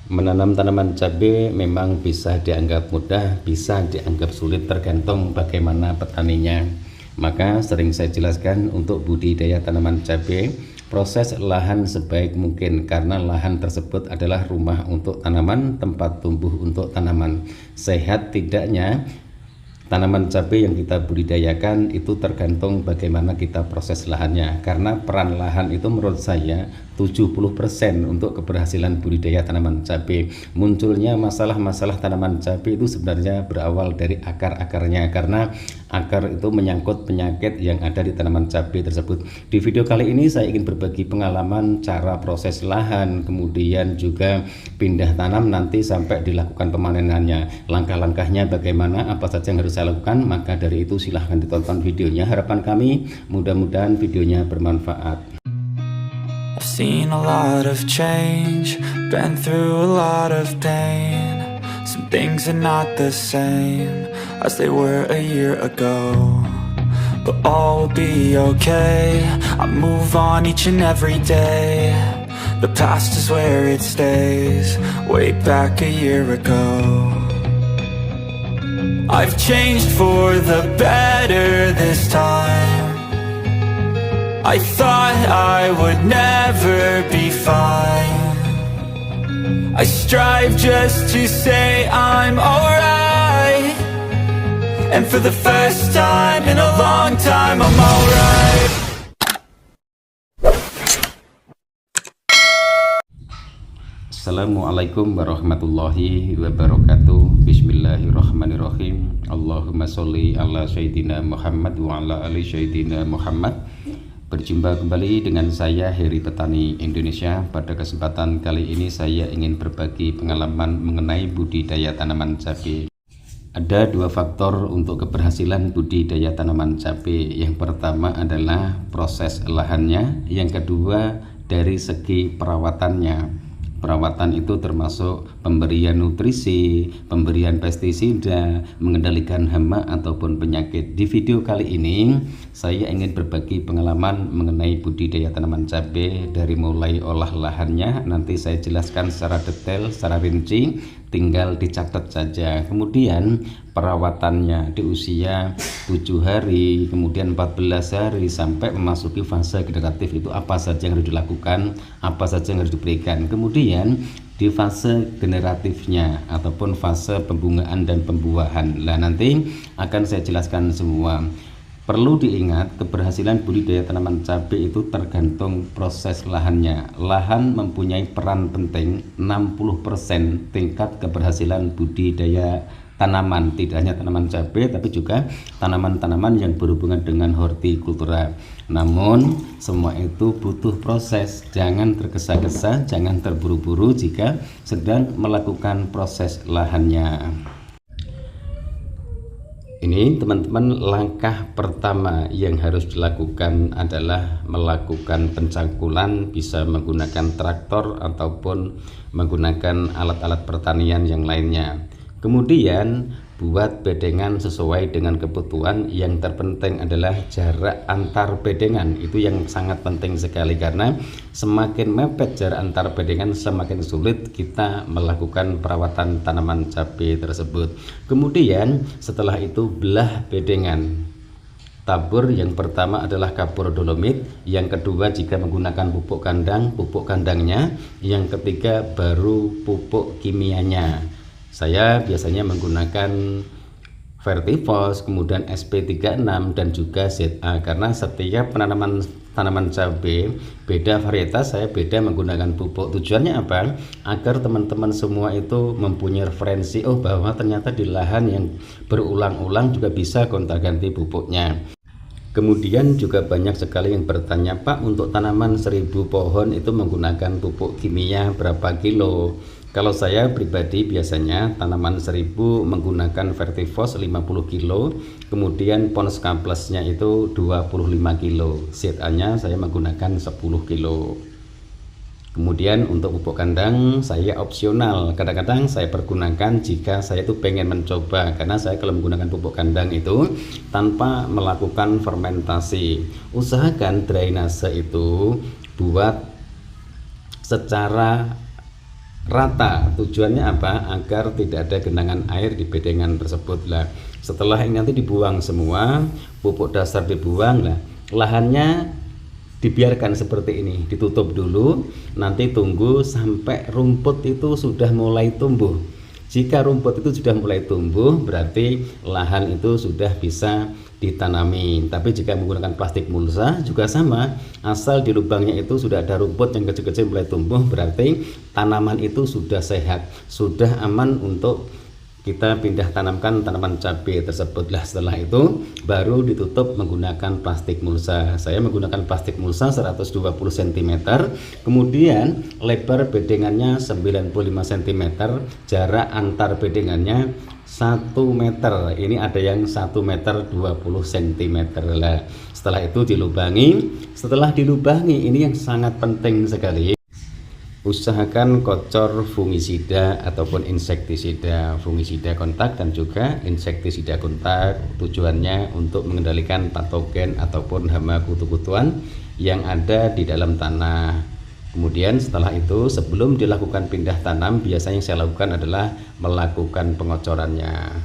Menanam tanaman cabai memang bisa dianggap mudah, bisa dianggap sulit, tergantung bagaimana petaninya. Maka sering saya jelaskan untuk budidaya tanaman cabai, proses lahan sebaik mungkin karena lahan tersebut adalah rumah untuk tanaman, tempat tumbuh untuk tanaman. Sehat tidaknya tanaman cabai yang kita budidayakan itu tergantung bagaimana kita proses lahannya, karena peran lahan itu menurut saya 70% untuk keberhasilan budidaya tanaman cabai. Munculnya masalah-masalah tanaman cabai itu sebenarnya berawal dari akar-akarnya, karena akar itu menyangkut penyakit yang ada di tanaman cabai tersebut. Di video kali ini saya ingin berbagi pengalaman cara proses lahan, kemudian juga pindah tanam nanti sampai dilakukan pemanenannya, langkah-langkahnya bagaimana, apa saja yang harus saya lakukan. Maka dari itu silahkan ditonton videonya. Harapan kami mudah-mudahan videonya bermanfaat. I've seen a lot of change, been through a lot of pain. Some things are not the same as they were a year ago, but all will be okay. I move on each and every day. The past is where it stays, way back a year ago. I've changed for the better this time. I thought I would never be fine. I strive just to say I'm alright, and for the first time in a long time I'm alright. Assalamualaikum warahmatullahi wabarakatuh. Bismillahirrahmanirrahim. Allahumma sholli ala sayyidina Muhammad wa ala ali sayyidina Muhammad. Berjumpa kembali dengan saya Heri Petani Indonesia. Pada kesempatan kali ini saya ingin berbagi pengalaman mengenai budidaya tanaman cabai. Ada dua faktor untuk keberhasilan budidaya tanaman cabai. Yang pertama adalah proses lahannya, yang kedua dari segi perawatannya. Perawatan itu termasuk pemberian nutrisi, pemberian pestisida, mengendalikan hama ataupun penyakit. Di video kali ini saya ingin berbagi pengalaman mengenai budidaya tanaman cabai dari mulai olah lahannya. Nanti saya jelaskan secara detail, secara rinci, tinggal dicatat saja. Kemudian perawatannya di usia 7 hari, kemudian 14 hari sampai memasuki fase generatif itu apa saja yang harus dilakukan, apa saja yang harus diberikan. Kemudian di fase generatifnya ataupun fase pembungaan dan pembuahan, lah nanti akan saya jelaskan semua. Perlu diingat, keberhasilan budidaya tanaman cabai itu tergantung proses lahannya. Lahan mempunyai peran penting, 60% tingkat keberhasilan budidaya tanaman, tidak hanya tanaman cabai tapi juga tanaman-tanaman yang berhubungan dengan hortikultura. Namun semua itu butuh proses, jangan tergesa-gesa, jangan terburu-buru jika sedang melakukan proses lahannya. Ini teman-teman, langkah pertama yang harus dilakukan adalah melakukan pencangkulan, bisa menggunakan traktor ataupun menggunakan alat-alat pertanian yang lainnya. Kemudian buat bedengan sesuai dengan kebutuhan. Yang terpenting adalah jarak antar bedengan, itu yang sangat penting sekali, karena semakin mepet jarak antar bedengan semakin sulit kita melakukan perawatan tanaman cabai tersebut. Kemudian setelah itu belah bedengan. Tabur yang pertama adalah kapur dolomit, yang kedua jika menggunakan pupuk kandang, pupuk kandangnya, yang ketiga baru pupuk kimianya. Saya biasanya menggunakan Vertifos, kemudian SP36 dan juga ZA, karena setiap tanaman cabai beda varietas, saya beda menggunakan pupuk. Tujuannya apa? Agar teman-teman semua itu mempunyai referensi, oh bahwa ternyata di lahan yang berulang-ulang juga bisa gonta-ganti pupuknya. Kemudian juga banyak sekali yang bertanya, Pak, untuk tanaman 1000 pohon itu menggunakan pupuk kimia berapa kilo? Kalau saya pribadi biasanya tanaman 1000 menggunakan Vertifos 50 kilo, kemudian Pons Kaplesnya itu 25 kilo, ZA-nya saya menggunakan 10 kilo. Kemudian untuk pupuk kandang saya opsional, kadang-kadang saya pergunakan jika saya itu pengen mencoba, karena saya kalau menggunakan pupuk kandang itu tanpa melakukan fermentasi. Usahakan drainase itu buat secara rata. Tujuannya apa? Agar tidak ada genangan air di bedengan tersebut lah. Setelah ini nanti dibuang semua, pupuk dasar dibuang lah, lahannya dibiarkan seperti ini, ditutup dulu, nanti tunggu sampai rumput itu sudah mulai tumbuh. Jika rumput itu sudah mulai tumbuh, berarti lahan itu sudah bisa ditanami. Tapi jika menggunakan plastik mulsa juga sama, asal di lubangnya itu sudah ada rumput yang kecil-kecil mulai tumbuh, berarti tanaman itu sudah sehat, sudah aman untuk kita pindah tanamkan tanaman cabai tersebut lah. Setelah itu baru ditutup menggunakan plastik mulsa. Saya menggunakan plastik mulsa 120 cm, kemudian lebar bedengannya 95 cm, jarak antar bedengannya 1 meter. Ini ada yang 1 meter 20 cm lah. Setelah itu dilubangi. Setelah dilubangi, ini yang sangat penting sekali, usahakan kocor fungisida ataupun insektisida, fungisida kontak dan juga insektisida kontak. Tujuannya untuk mengendalikan patogen ataupun hama kutu-kutuan yang ada di dalam tanah. Kemudian setelah itu, sebelum dilakukan pindah tanam, biasanya yang saya lakukan adalah melakukan pengocorannya.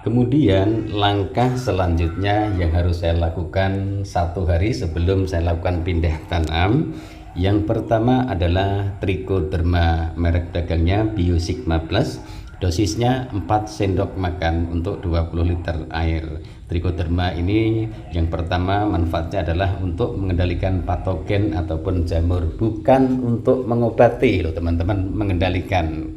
Kemudian langkah selanjutnya yang harus saya lakukan 1 hari sebelum saya lakukan pindah tanam, yang pertama adalah Trichoderma, merek dagangnya Biosigma Plus, dosisnya 4 sendok makan untuk 20 liter air. Trichoderma ini yang pertama manfaatnya adalah untuk mengendalikan patogen ataupun jamur, bukan untuk mengobati loh teman-teman, mengendalikan.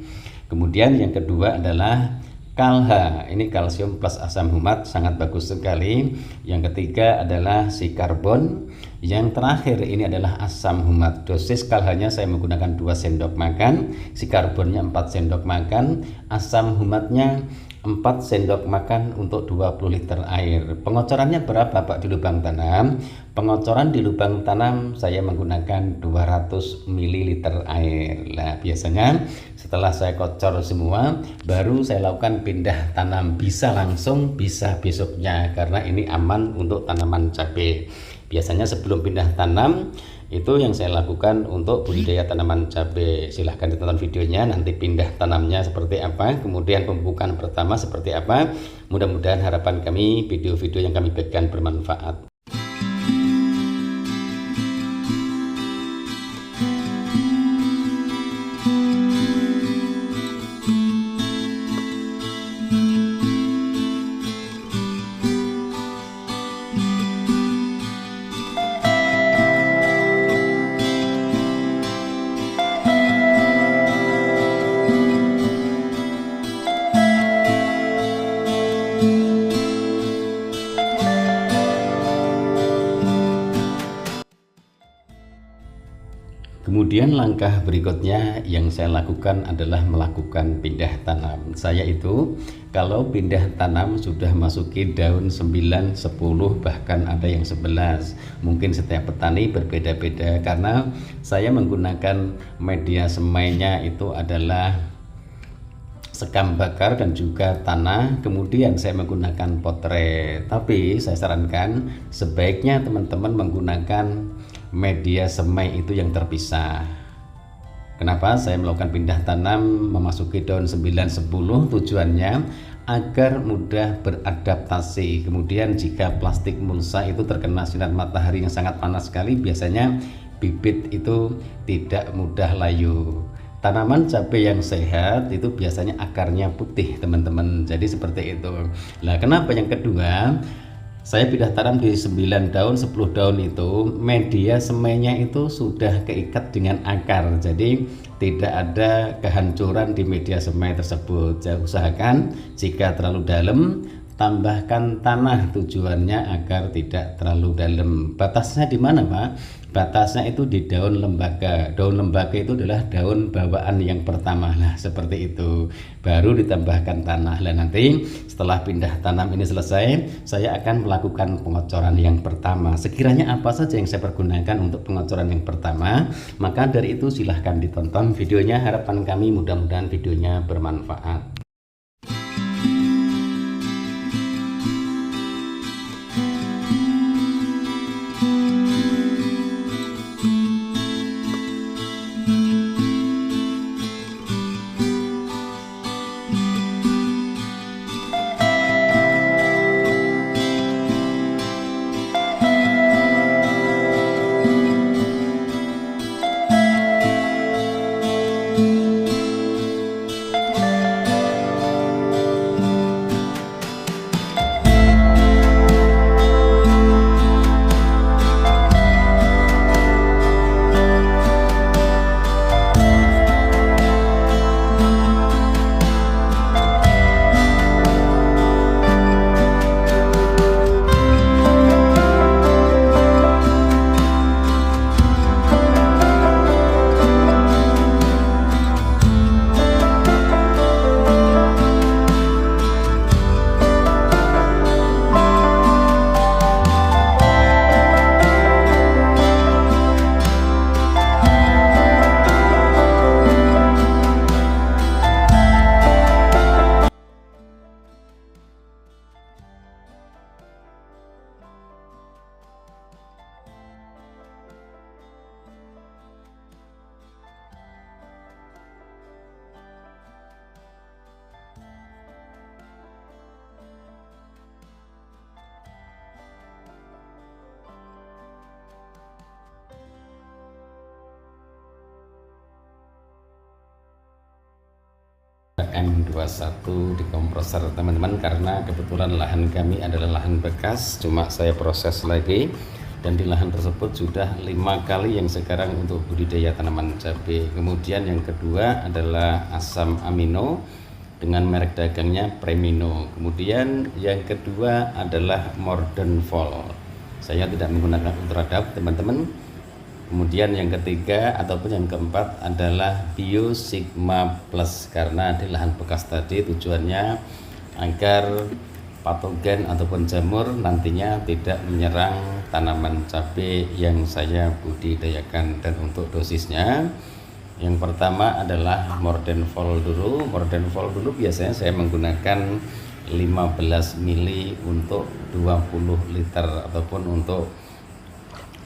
Kemudian yang kedua adalah Kalha, ini kalsium plus asam humat, sangat bagus sekali. Yang ketiga adalah si karbon. Yang terakhir ini adalah asam humat. Dosis kalhanya saya menggunakan 2 sendok makan, si karbonnya 4 sendok makan, asam humatnya 4 sendok makan untuk 20 liter air. Pengocorannya berapa Pak di lubang tanam? Pengocoran di lubang tanam saya menggunakan 200 ml air. Nah, biasanya setelah saya kocor semua, baru saya lakukan pindah tanam. Bisa langsung, bisa besoknya, karena ini aman untuk tanaman cabai. Biasanya sebelum pindah tanam, itu yang saya lakukan untuk budidaya tanaman cabai. Silahkan ditonton videonya, nanti pindah tanamnya seperti apa, kemudian pembukaan pertama seperti apa. Mudah-mudahan harapan kami video-video yang kami berikan bermanfaat. Kemudian langkah berikutnya yang saya lakukan adalah melakukan pindah tanam. Saya itu kalau pindah tanam sudah masuki daun 9, 10, bahkan ada yang 11. Mungkin setiap petani berbeda-beda, karena saya menggunakan media semainya itu adalah sekam bakar dan juga tanah. Kemudian saya menggunakan potre. Tapi saya sarankan sebaiknya teman-teman menggunakan media semai itu yang terpisah. Kenapa saya melakukan pindah tanam memasuki daun 9, 10? Tujuannya agar mudah beradaptasi. Kemudian jika plastik mulsa itu terkena sinar matahari yang sangat panas sekali, biasanya bibit itu tidak mudah layu. Tanaman cabai yang sehat itu biasanya akarnya putih teman-teman, jadi seperti itu. Nah, kenapa yang kedua saya pindah tanam di 9 daun, 10 daun itu media semainya itu sudah keikat dengan akar, jadi tidak ada kehancuran di media semai tersebut. Jadi usahakan jika terlalu dalam, tambahkan tanah, tujuannya agar tidak terlalu dalam. Batasnya di mana Pak? Batasnya itu di daun lembaga. Daun lembaga itu adalah daun bawaan yang pertama. Nah, seperti itu. Baru ditambahkan tanah. Nah, nanti setelah pindah tanam ini selesai, saya akan melakukan pengocoran yang pertama. Sekiranya apa saja yang saya pergunakan untuk pengocoran yang pertama, maka dari itu silahkan ditonton videonya. Harapan kami mudah-mudahan videonya bermanfaat. M21 di kompresor teman-teman, karena kebetulan lahan kami adalah lahan bekas, cuma saya proses lagi, dan di lahan tersebut sudah 5 kali yang sekarang untuk budidaya tanaman cabai. Kemudian yang kedua adalah asam amino dengan merek dagangnya Premino. Kemudian yang kedua adalah Modern Vol, saya tidak menggunakan Ultradap teman-teman. Kemudian yang ketiga ataupun yang keempat adalah Bio Sigma Plus, karena di lahan bekas tadi tujuannya agar patogen ataupun jamur nantinya tidak menyerang tanaman cabai yang saya budidayakan. Dan untuk dosisnya, yang pertama adalah Modern Vol dulu. Modern Vol dulu biasanya saya menggunakan 15 mili untuk 20 liter ataupun untuk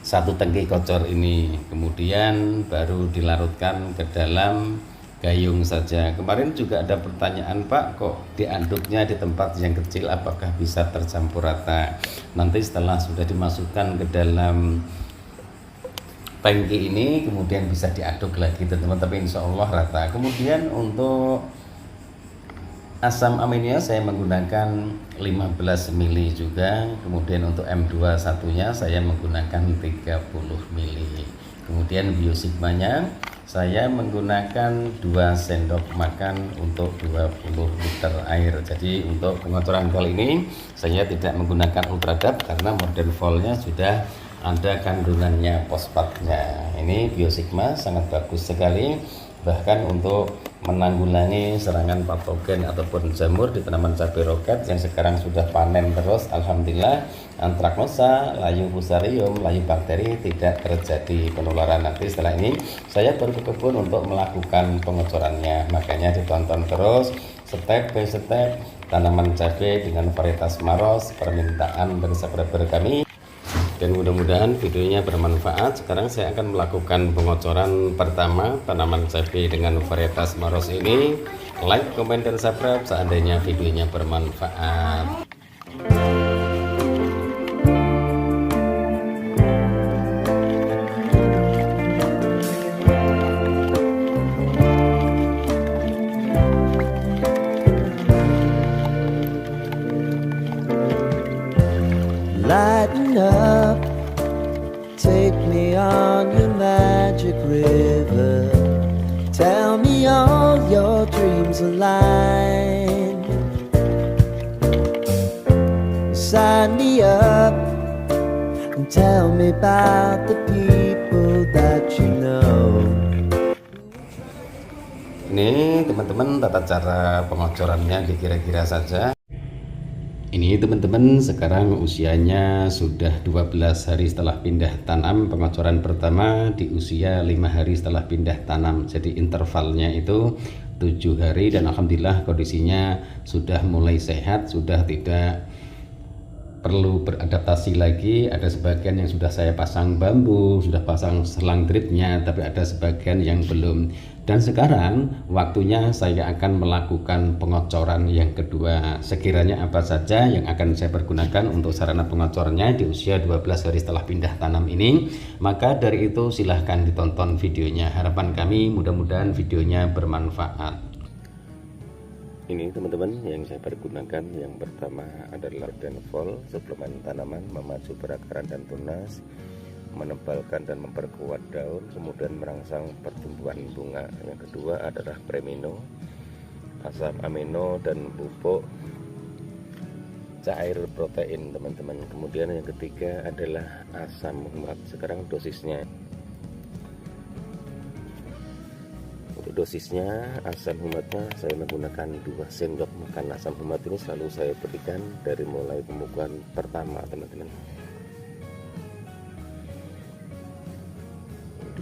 1 tangki kocor ini. Kemudian baru dilarutkan ke dalam gayung saja. Kemarin juga ada pertanyaan, Pak, kok diaduknya di tempat yang kecil, apakah bisa tercampur rata? Nanti setelah sudah dimasukkan ke dalam tangki ini kemudian bisa diaduk lagi teman-teman, tapi insya Allah rata. Kemudian untuk asam aminnya saya menggunakan 15 mili juga. Kemudian untuk M21 nya saya menggunakan 30 mili. Kemudian biosigmanya saya menggunakan 2 sendok makan untuk 20 liter air. Jadi untuk pengocoran kali ini saya tidak menggunakan Ultradap karena Modern Vol-nya sudah ada kandungannya fosfatnya. Ini biosigma sangat bagus sekali, bahkan untuk menanggulangi serangan patogen ataupun jamur di tanaman cabai roket yang sekarang sudah panen terus. Alhamdulillah, antraknosa, layu fusarium, layu bakteri tidak terjadi penularan. Nanti setelah ini saya baru ke kebun untuk melakukan pengocorannya, makanya ditonton terus step by step tanaman cabai dengan varietas Maros, permintaan dari subscriber kami. Dan mudah-mudahan videonya bermanfaat. Sekarang saya akan melakukan pengocoran pertama tanaman cabai dengan varietas Maros ini. Like, komen, dan subscribe seandainya videonya bermanfaat. Lighten up, take me on your magic river. Tell me all your dreams align. Sign me up and tell me about the people that you know. Ini teman-teman tata cara pengocorannya dikira-kira saja. Ini teman-teman sekarang usianya sudah 12 hari setelah pindah tanam. Pengocoran pertama di usia 5 hari setelah pindah tanam. Jadi intervalnya itu 7 hari dan alhamdulillah kondisinya sudah mulai sehat, sudah tidak perlu beradaptasi lagi. Ada sebagian yang sudah saya pasang bambu, sudah pasang selang dripnya, tapi ada sebagian yang belum. Dan sekarang waktunya saya akan melakukan pengocoran yang kedua. Sekiranya apa saja yang akan saya pergunakan untuk sarana pengocornya di usia 12 hari setelah pindah tanam ini, maka dari itu silahkan ditonton videonya. Harapan kami mudah-mudahan videonya bermanfaat. Ini teman-teman yang saya pergunakan, yang pertama adalah Denvol, suplemen tanaman memacu perakaran dan tunas, menebalkan dan memperkuat daun, kemudian merangsang pertumbuhan bunga. Yang kedua adalah Premino, asam amino dan pupuk cair protein teman-teman. Kemudian yang ketiga adalah asam humat. Sekarang dosisnya. Dosisnya asam humatnya saya menggunakan 2 sendok makan. Asam humat ini selalu saya berikan dari mulai pemukulan pertama teman-teman.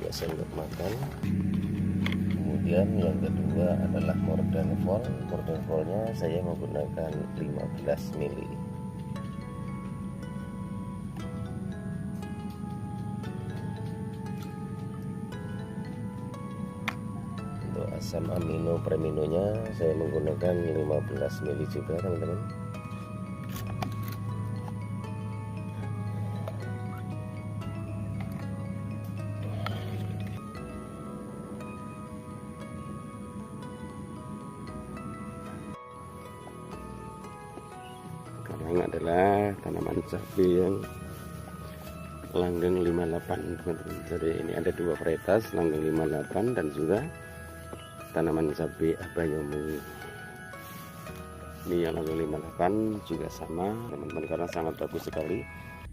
2 sendok makan. Kemudian yang kedua adalah Modern Vol. Modern Volnya saya menggunakan 15 mili. Asam amino preminonya saya menggunakan 15 mili juga teman-teman. sekarang adalah tanaman cabai yang langgeng 58 teman-teman. Jadi ini ada dua varietas, langgeng 58 dan juga tanaman cabai Abayomi. Ini yang langgeng 58 juga sama teman-teman, karena sangat bagus sekali.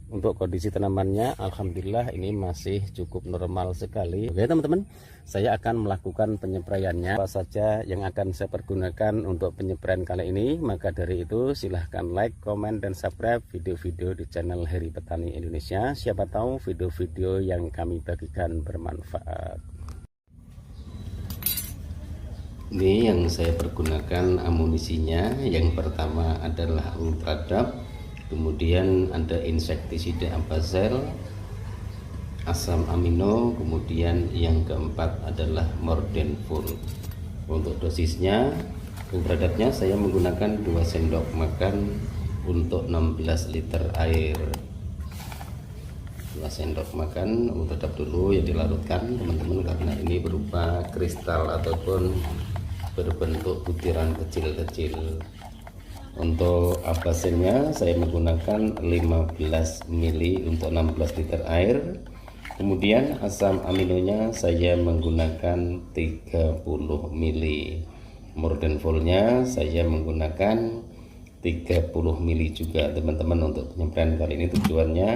Untuk kondisi tanamannya alhamdulillah ini masih cukup normal sekali. Oke teman-teman, saya akan melakukan penyepraiannya. Apa saja yang akan saya pergunakan untuk penyempraian kali ini, maka dari itu silahkan like, komen, dan subscribe video-video di channel Heri Petani Indonesia. Siapa tahu video-video yang kami bagikan bermanfaat. Ini yang saya pergunakan amunisinya. Yang pertama adalah Ultradap, kemudian ada insektisida Abazel, asam amino, kemudian yang keempat adalah Mordenful. Untuk dosisnya, Ultradapnya saya menggunakan 2 sendok makan untuk 16 liter air. 2 sendok makan Ultradap dulu ya, dilarutkan teman-teman, karena ini berupa kristal ataupun berbentuk butiran kecil-kecil. Untuk abasennya saya menggunakan 15 ml untuk 16 liter air. Kemudian asam aminonya saya menggunakan 30 ml. Mordenfulnya saya menggunakan 30 ml juga teman-teman. Untuk penyempraian kali ini tujuannya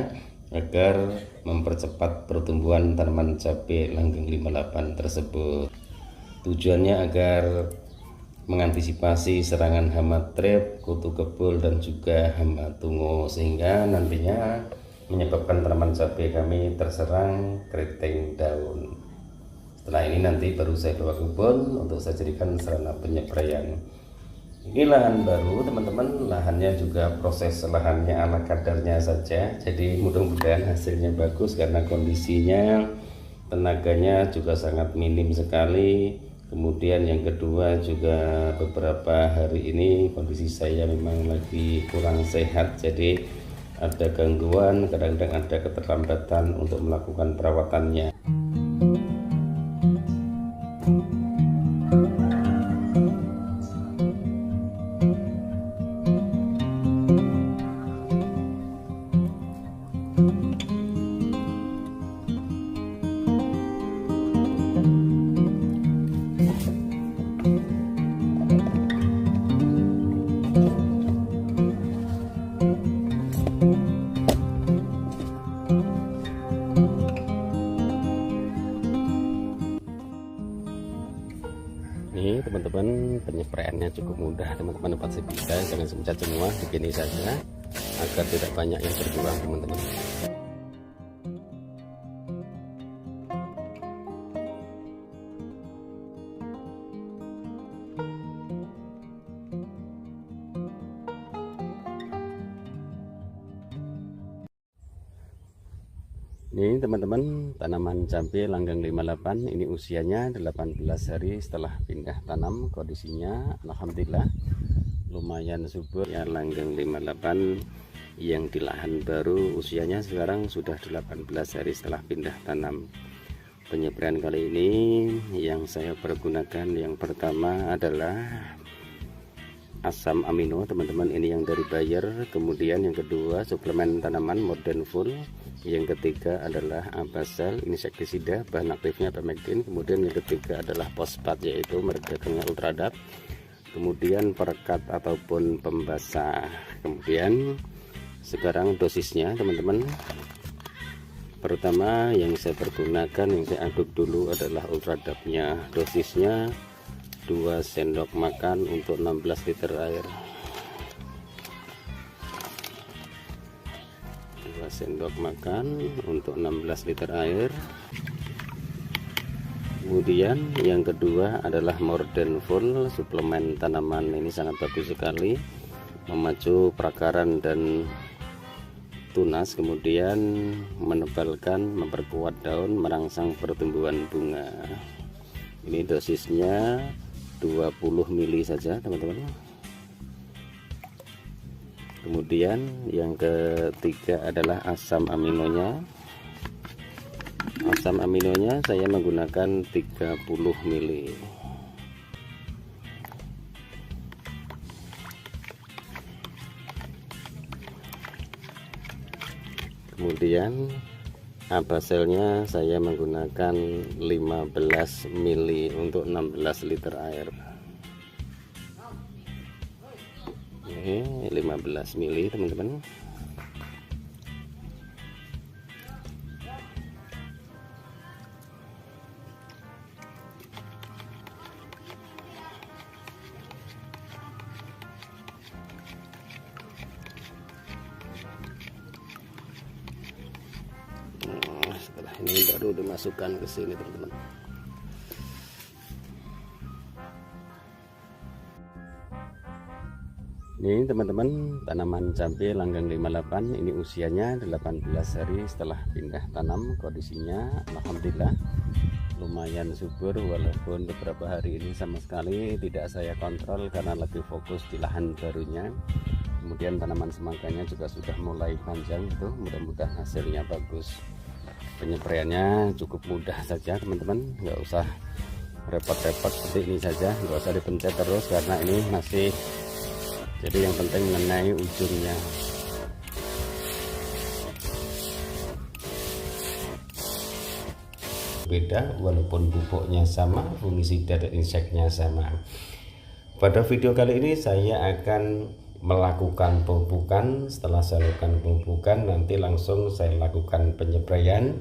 agar mempercepat pertumbuhan tanaman cabai langgeng 58 tersebut. Tujuannya agar mengantisipasi serangan hama trap, kutu kebul, dan juga hama tungo, sehingga nantinya menyebabkan tanaman cabai kami terserang keriting daun. Setelah ini nanti baru saya bawa ke kebun untuk saya jadikan sarana penyempraian. Ini lahan baru teman-teman, lahannya juga proses lahannya ala kadarnya saja, jadi mudah-mudahan hasilnya bagus karena kondisinya tenaganya juga sangat minim sekali. Kemudian yang kedua juga beberapa hari ini kondisi saya memang lagi kurang sehat, jadi ada gangguan, kadang-kadang ada keterlambatan untuk melakukan perawatannya. Ini teman-teman, penyepraiannya cukup mudah teman-teman, dapat bisa, jangan semudah semua, begini saja agar tidak banyak yang terbuang teman-teman. Ini teman-teman, tanaman cabai langgeng 58 ini usianya 18 hari setelah pindah tanam. Kondisinya alhamdulillah lumayan subur ya. Langgeng 58 yang di lahan baru usianya sekarang sudah 18 hari setelah pindah tanam. Penyepraian kali ini yang saya pergunakan yang pertama adalah asam amino teman-teman, ini yang dari Bayer. Kemudian yang kedua suplemen tanaman Mordenful. Yang ketiga adalah Abazel insektisida, bahan aktifnya Pemectin. Kemudian yang ketiga adalah fosfat, yaitu merek dagangnya Ultradap. Kemudian perekat ataupun pembasah. Kemudian sekarang dosisnya teman-teman. Pertama yang saya pergunakan, yang saya aduk dulu adalah Ultradapnya. Dosisnya 2 sendok makan untuk 16 liter air. 2 sendok makan untuk 16 liter air. Kemudian yang kedua adalah Mordenful, suplemen tanaman. Ini sangat bagus sekali, memacu perakaran dan tunas, kemudian menebalkan, memperkuat daun, merangsang pertumbuhan bunga. Ini dosisnya 20 ml saja teman-teman. Kemudian yang ketiga adalah asam aminonya. Asam aminonya saya menggunakan 30 ml. Kemudian abaselnya saya menggunakan 15 mili untuk 16 liter air. Oke, 15 mili teman-teman. Setelah ini baru dimasukkan ke sini teman-teman. Ini teman-teman, tanaman cabai langgeng 58 ini usianya 18 hari setelah pindah tanam. Kondisinya alhamdulillah lumayan subur, walaupun beberapa hari ini sama sekali tidak saya kontrol karena lagi fokus di lahan barunya. Kemudian tanaman semangkanya juga sudah mulai panjang tuh, mudah-mudahan hasilnya bagus. Penyepraiannya cukup mudah saja teman-teman, nggak usah repot-repot seperti ini saja, nggak usah dipencet terus karena ini masih, jadi yang penting mengenai ujungnya. Beda walaupun pupuknya sama, fungisida dan inseknya sama. Pada video kali ini saya akan melakukan pemupukan. Setelah saya lakukan pemupukan, nanti langsung saya lakukan penyepraian.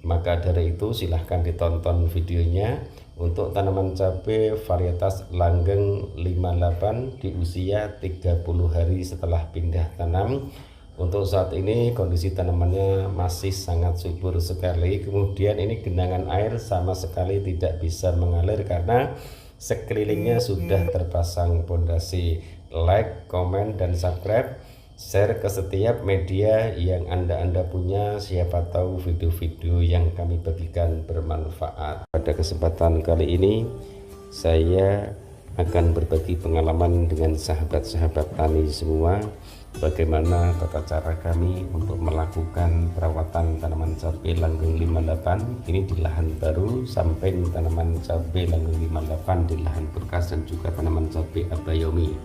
Maka dari itu silahkan ditonton videonya. Untuk tanaman cabai varietas langgeng 58 di usia 30 hari setelah pindah tanam. Untuk saat ini kondisi tanamannya masih sangat subur sekali. Kemudian ini genangan air sama sekali tidak bisa mengalir karena sekelilingnya sudah terpasang pondasi. Like, komen, dan subscribe, share ke setiap media yang anda punya. Siapa tahu video-video yang kami bagikan bermanfaat. Pada kesempatan kali ini saya akan berbagi pengalaman dengan sahabat-sahabat tani semua, bagaimana tata cara kami untuk melakukan perawatan tanaman cabai langgeng 58 ini di lahan baru, sampai tanaman cabai langgeng 58 di lahan bekas dan juga tanaman cabai abayomi.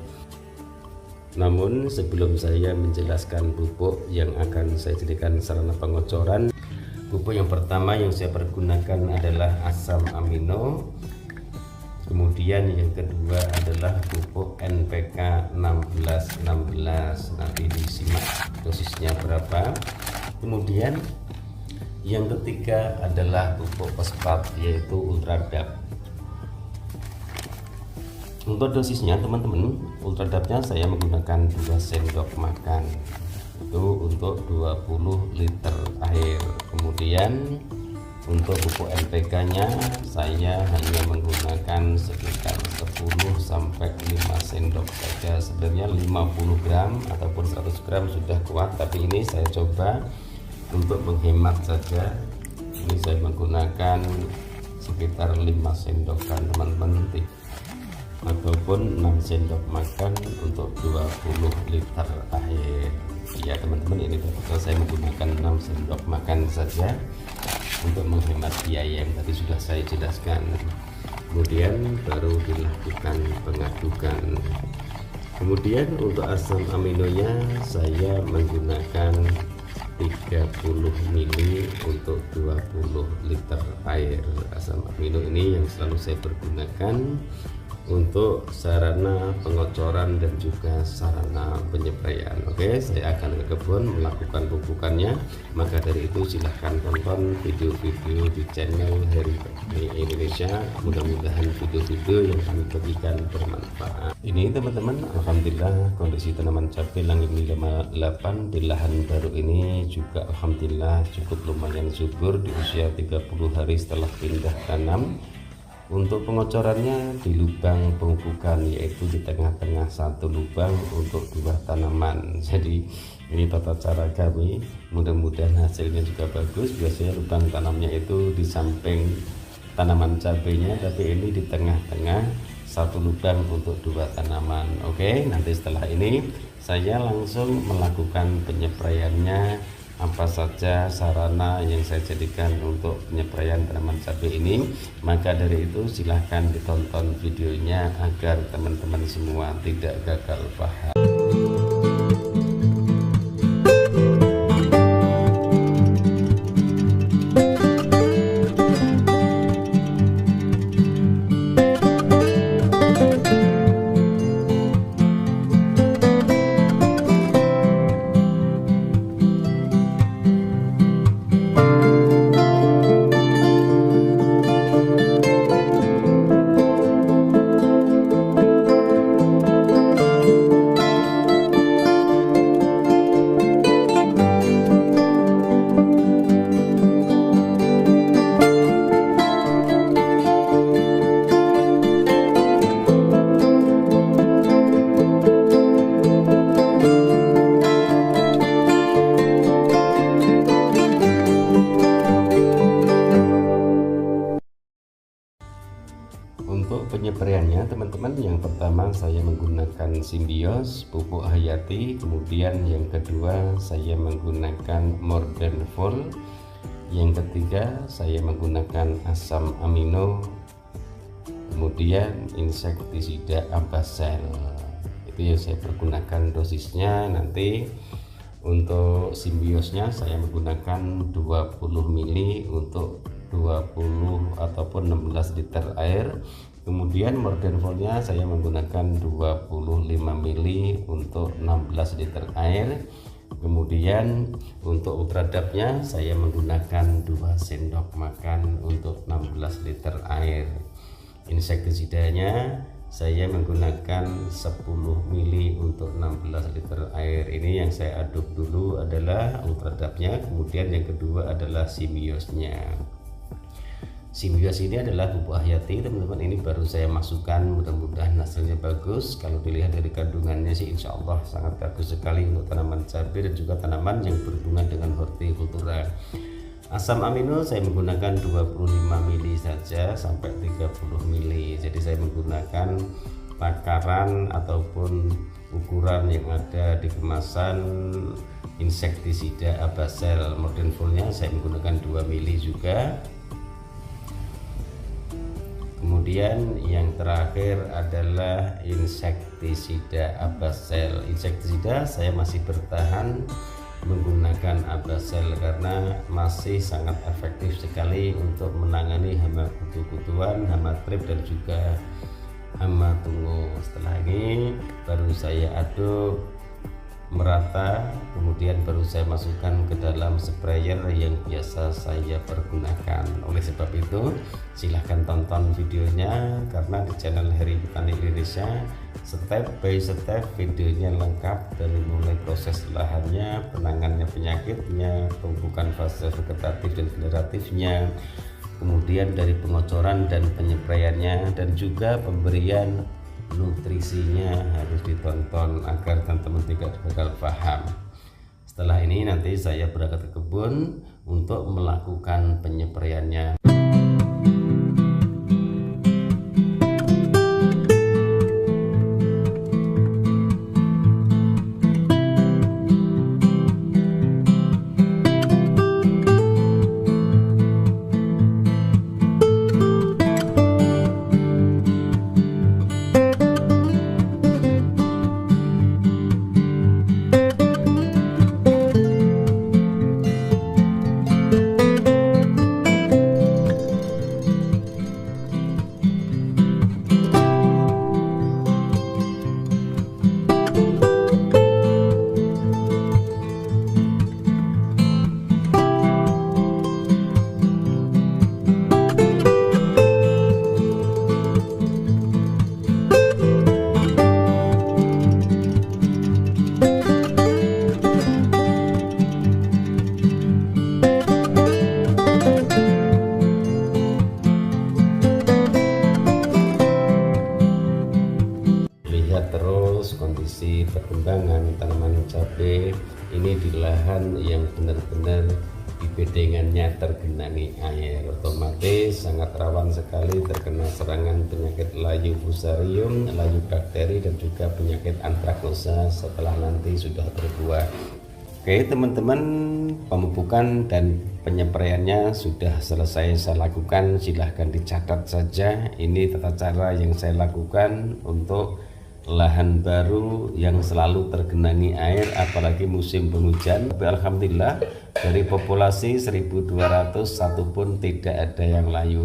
Namun sebelum saya menjelaskan pupuk yang akan saya jadikan sarana pengocoran, pupuk yang pertama yang saya pergunakan adalah asam amino. Kemudian yang kedua adalah pupuk NPK 1616. Nanti disimak dosisnya berapa. Kemudian yang ketiga adalah pupuk fosfat, yaitu Ultradap. Untuk dosisnya teman-teman, Ultradapnya saya menggunakan 2 sendok makan itu untuk 20 liter air. Kemudian untuk pupuk NPK nya saya hanya menggunakan sekitar 10 sampai 5 sendok saja. Sebenarnya 50 gram ataupun 100 gram sudah kuat, tapi ini saya coba untuk menghemat saja. Ini saya menggunakan sekitar 5 sendokan teman-teman, ataupun 6 sendok makan untuk 20 liter air. Ya teman-teman, ini total saya menggunakan 6 sendok makan saja untuk menghemat biaya yang tadi sudah saya jelaskan. Kemudian baru dilakukan pengadukan. Kemudian untuk asam aminonya saya menggunakan 30 mili untuk 20 liter air. Asam amino ini yang selalu saya pergunakan untuk sarana pengocoran dan juga sarana penyepraian. Oke, saya akan ke kebun melakukan pupukannya. Maka dari itu silahkan tonton video-video di channel Heri Indonesia. Mudah-mudahan video-video yang kami bagikan bermanfaat. Ini teman-teman, alhamdulillah kondisi tanaman cabai langgeng 58 di lahan baru ini juga alhamdulillah cukup lumayan subur di usia 30 hari setelah pindah tanam. Untuk pengocorannya di lubang pemupukan, yaitu di tengah-tengah satu lubang untuk 2 tanaman. Jadi ini tata cara kami, mudah-mudahan hasilnya juga bagus. Biasanya lubang tanamnya itu di samping tanaman cabainya, tapi ini di tengah-tengah satu lubang untuk 2 tanaman. Oke, nanti setelah ini saya langsung melakukan penyepraiannya. Apa saja sarana yang saya jadikan untuk penyepraian tanaman cabai ini. Maka dari itu silahkan ditonton videonya agar teman-teman semua tidak gagal paham. Untuk penyepraiannya teman-teman, yang pertama saya menggunakan Simbios pupuk Hayati, kemudian yang kedua saya menggunakan Mordenfol, yang ketiga saya menggunakan asam amino, kemudian insektisida Abazel. Itu yang saya pergunakan dosisnya. Nanti untuk Simbiosnya saya menggunakan 20 ml untuk 20 ataupun 16 liter air. Kemudian Mordenfolnya saya menggunakan 25 ml untuk 16 liter air. Kemudian untuk ultradapnya saya menggunakan 2 sendok makan untuk 16 liter air. Insektisidanya saya menggunakan 10 ml untuk 16 liter air. Ini yang saya aduk dulu adalah ultradapnya, kemudian yang kedua adalah Simbiosnya. Simbios ini adalah pupuk Hayati teman-teman, ini baru saya masukkan, mudah-mudahan hasilnya bagus. Kalau dilihat dari kandungannya sih insya Allah sangat bagus sekali untuk tanaman cabai dan juga tanaman yang berhubungan dengan hortikultura. Asam amino saya menggunakan 25 ml saja sampai 30 ml. Jadi saya menggunakan takaran ataupun ukuran yang ada di kemasan insektisida Abazel. Mordenfolnya saya menggunakan 2 ml juga. Kemudian yang terakhir adalah insektisida Abazel. Insektisida saya masih bertahan menggunakan Abazel karena masih sangat efektif sekali untuk menangani hama kutu-kutuan, hama trip dan juga hama tungau. Setelah ini baru saya aduk merata, kemudian baru saya masukkan ke dalam sprayer yang biasa saya pergunakan. Oleh sebab itu silahkan tonton videonya, karena di channel Heri Petani Indonesia step by step videonya lengkap dari mulai proses lahannya, penanganannya penyakitnya, pemupukan fase vegetatif dan generatifnya, kemudian dari pengocoran dan penyepraiannya, dan juga pemberian nutrisinya harus ditonton agar teman-teman tidak bakal paham. Setelah ini nanti saya berangkat ke kebun untuk melakukan penyepraiannya. Kondisi perkembangan tanaman cabai ini di lahan yang benar-benar di bedengannya tergenangi air, otomatis sangat rawan sekali terkena serangan penyakit layu fusarium, layu bakteri dan juga penyakit antraknosa setelah nanti sudah berbuah. Oke teman-teman, pemupukan dan penyepraiannya sudah selesai saya lakukan, silahkan dicatat saja. Ini tata cara yang saya lakukan untuk lahan baru yang selalu tergenangi air, apalagi musim penghujan. Tapi alhamdulillah dari populasi 1200 satu pun tidak ada yang layu.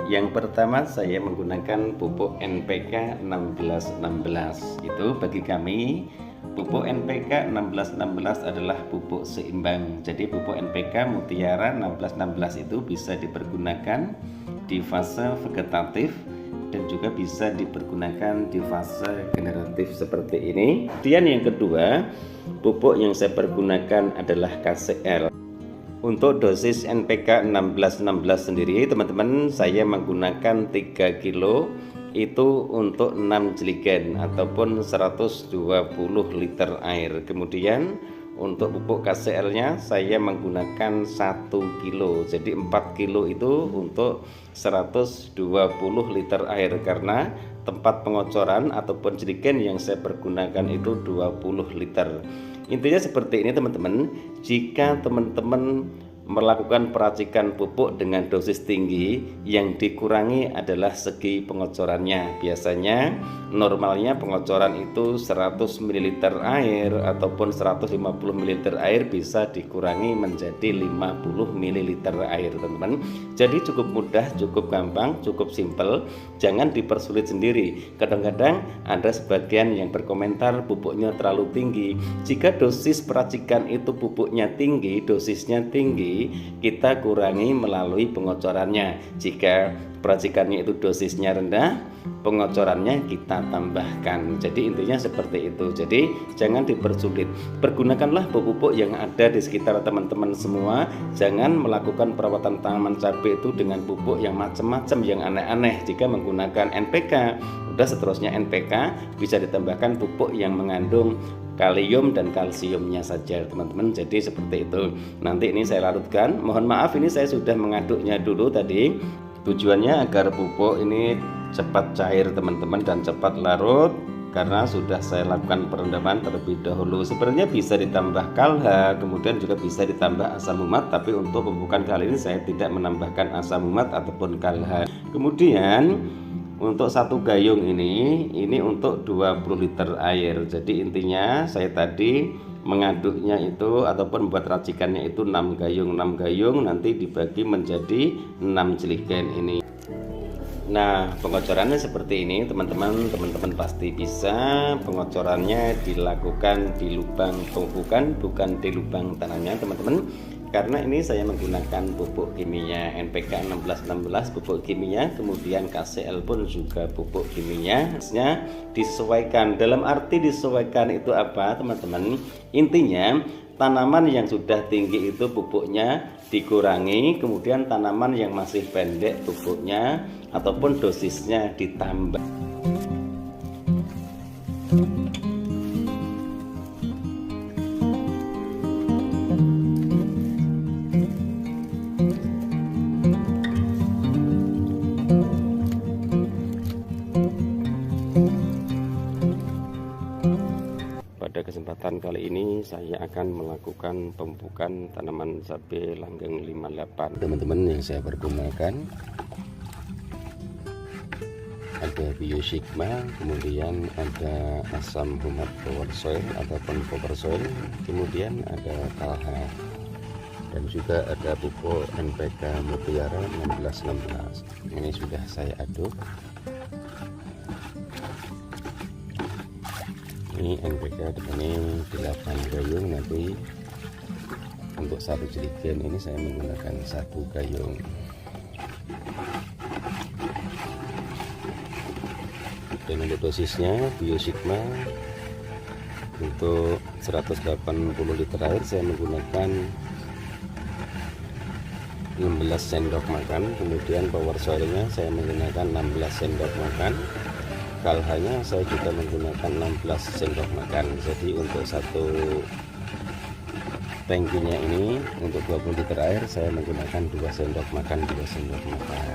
Yang pertama saya menggunakan pupuk NPK 1616. Itu bagi kami pupuk NPK 1616 adalah pupuk seimbang. Jadi pupuk NPK Mutiara 1616 itu bisa dipergunakan di fase vegetatif dan juga bisa dipergunakan di fase generatif seperti ini. Kemudian yang kedua, pupuk yang saya pergunakan adalah KCL. Untuk dosis NPK 1616 sendiri teman-teman, saya menggunakan 3 kilo itu untuk 6 jeligen ataupun 120 liter air. Kemudian untuk pupuk KCL nya saya menggunakan 1 kilo, jadi 4 kilo itu untuk 120 liter air, karena tempat pengocoran ataupun jerigen yang saya pergunakan itu 20 liter. Intinya seperti ini teman-teman, jika teman-teman melakukan peracikan pupuk dengan dosis tinggi, yang dikurangi adalah segi pengocorannya. Biasanya normalnya pengocoran itu 100 ml air ataupun 150 ml air, bisa dikurangi menjadi 50 ml air teman-teman. Jadi cukup mudah, cukup gampang, cukup simple, jangan dipersulit sendiri. Kadang-kadang ada sebagian yang berkomentar pupuknya terlalu tinggi. Jika dosis peracikan itu pupuknya tinggi, dosisnya tinggi, kita kurangi melalui pengocorannya. Jika peracikannya itu dosisnya rendah, pengocorannya kita tambahkan. Jadi intinya seperti itu. Jadi jangan dipersulit, pergunakanlah pupuk yang ada di sekitar teman-teman semua. Jangan melakukan perawatan tanaman cabai itu dengan pupuk yang macam-macam, yang aneh-aneh. Jika menggunakan NPK, udah seterusnya NPK, bisa ditambahkan pupuk yang mengandung kalium dan kalsiumnya saja teman-teman. Jadi seperti itu. Nanti ini saya larutkan, mohon maaf ini saya sudah mengaduknya dulu tadi. Tujuannya agar pupuk ini cepat cair teman-teman dan cepat larut, karena sudah saya lakukan perendaman terlebih dahulu. Sebenarnya bisa ditambah kalha, kemudian juga bisa ditambah asam umat, tapi untuk pemupukan kali ini saya tidak menambahkan asam umat ataupun kalha. Kemudian untuk 1 gayung ini untuk 20 liter air. Jadi intinya saya tadi mengaduknya itu ataupun membuat racikannya itu 6 gayung. 6 gayung nanti dibagi menjadi 6 jeligen ini. Nah, pengocorannya seperti ini teman-teman. Teman-teman pasti bisa. Pengocorannya dilakukan di lubang pemupukan, bukan di lubang tanahnya teman-teman. Karena ini saya menggunakan pupuk kimia NPK 1616 pupuk kimia, kemudian KCL pun juga pupuk kimia. Harusnya disesuaikan. Dalam arti disesuaikan itu apa teman-teman? Intinya tanaman yang sudah tinggi itu pupuknya dikurangi, kemudian tanaman yang masih pendek pupuknya ataupun dosisnya ditambah. Pada kesempatan kali ini saya akan melakukan pemupukan tanaman cabai langgeng 58. Teman-teman, yang saya pergunakan ada Biosigma, kemudian ada asam humat power soil ataupun power soil, kemudian ada kalha, dan juga ada pupuk NPK Mutiara 1616. Ini sudah saya aduk. Ini NPK ini 8 gayung, nanti untuk 1 jerigen ini saya menggunakan 1 gayung. Dan untuk dosisnya Biosigma untuk 180 liter air saya menggunakan 16 sendok makan, kemudian power soilnya saya menggunakan 16 sendok makan, kalhanya saya juga menggunakan 16 sendok makan. Jadi untuk 1 tangkinya ini untuk 20 liter air saya menggunakan 2 sendok makan, 2 sendok makan.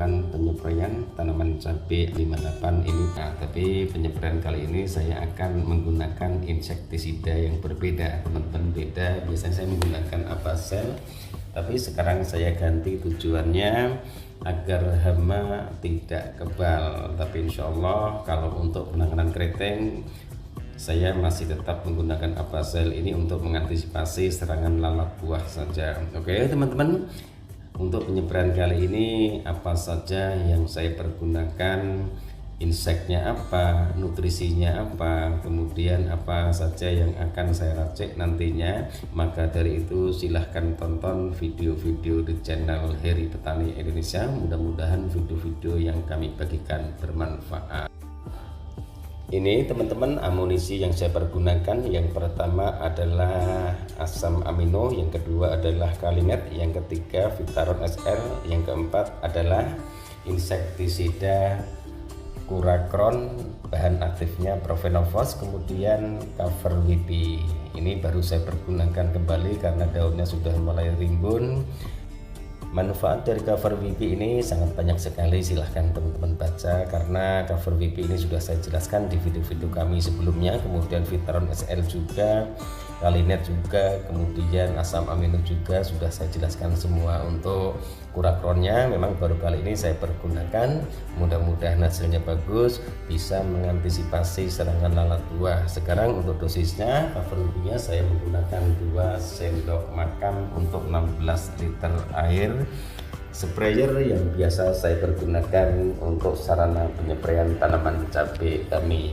melakukan penyepraian tanaman cabai 58 ini. Nah, tapi penyepraian kali ini saya akan menggunakan insektisida yang berbeda, teman-teman. Beda, biasanya saya menggunakan Apazel, tapi sekarang saya ganti, tujuannya agar hama tidak kebal. Tapi insya Allah kalau untuk penanganan keriting saya masih tetap menggunakan Apazel ini untuk mengantisipasi serangan lalat buah saja. Oke teman-teman, untuk penyepraian kali ini apa saja yang saya pergunakan, inseknya apa, nutrisinya apa, kemudian apa saja yang akan saya racik nantinya, maka dari itu silahkan tonton video-video di channel Heri Petani Indonesia. Mudah-mudahan video-video yang kami bagikan bermanfaat. Ini teman-teman amunisi yang saya pergunakan. Yang pertama adalah asam amino, yang kedua adalah kalinet, yang ketiga Vitaron SL, yang keempat adalah insektisida Kuracron, bahan aktifnya Profenofos, kemudian cover WP. Ini baru saya pergunakan kembali karena daunnya sudah mulai rimbun. Manfaat dari cover WP ini sangat banyak sekali, silahkan teman-teman baca karena cover WP ini sudah saya jelaskan di video-video kami sebelumnya. Kemudian Vitaron SL juga, kalinet juga, kemudian asam amino juga sudah saya jelaskan semua. Untuk Kuracronnya memang baru kali ini saya pergunakan, mudah-mudahan hasilnya bagus, bisa mengantisipasi serangan lalat buah. Sekarang untuk dosisnya, cover WP-nya saya menggunakan 2 sendok makan untuk 16 liter air. Sprayer yang biasa saya pergunakan untuk sarana penyepraian tanaman cabai kami.